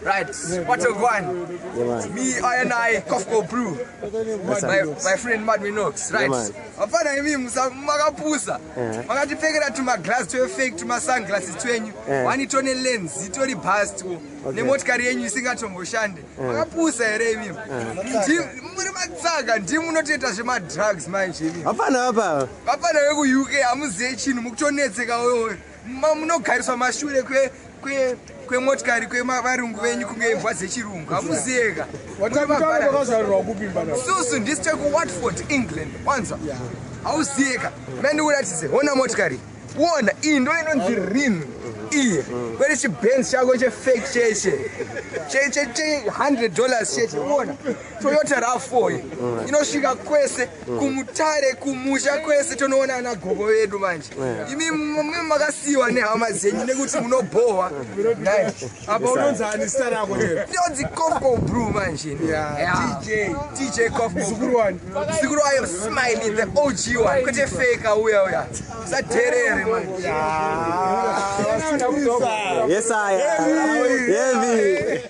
Right, what a one. Me, I and I, Kofko Brew. My friend Mad Minox. Right. Apana hivi makapusa. Makatipekera to my glass to fake to my sunglasses to you. One tone lens, it only passed to. Nemotkari yenyu isingatomboshande. Makapusa ere hivi. Muri matsaga ndimu noteta zvema drugs manje hivi. Apana weku UK amuziye chinhu mukutonetseka wewe. Munogariswa mashure kwemotikari kwevarungu venyu kunge imbwa dzechirungu hamuziyeka susu ndisi tekuwatford england wanza hauziyeka mandikuratidze hona motikari wona iyi ndo inonzi rin iye kwete chibenz chako chefake cheshe $100 chete wona toyota rav4 inosvika kwese kumutare kumusha kwese tonoona ana gogo vedu manje imi makasiyiwa nehama dzenyu nekuti munobhohwa apa unonzani zita rako ndinonzi Kofko Brew manje DJ Kofko zikuru wayo Smiley the OG one kwete fake auya sadherere manje Yes, I am. Heavy.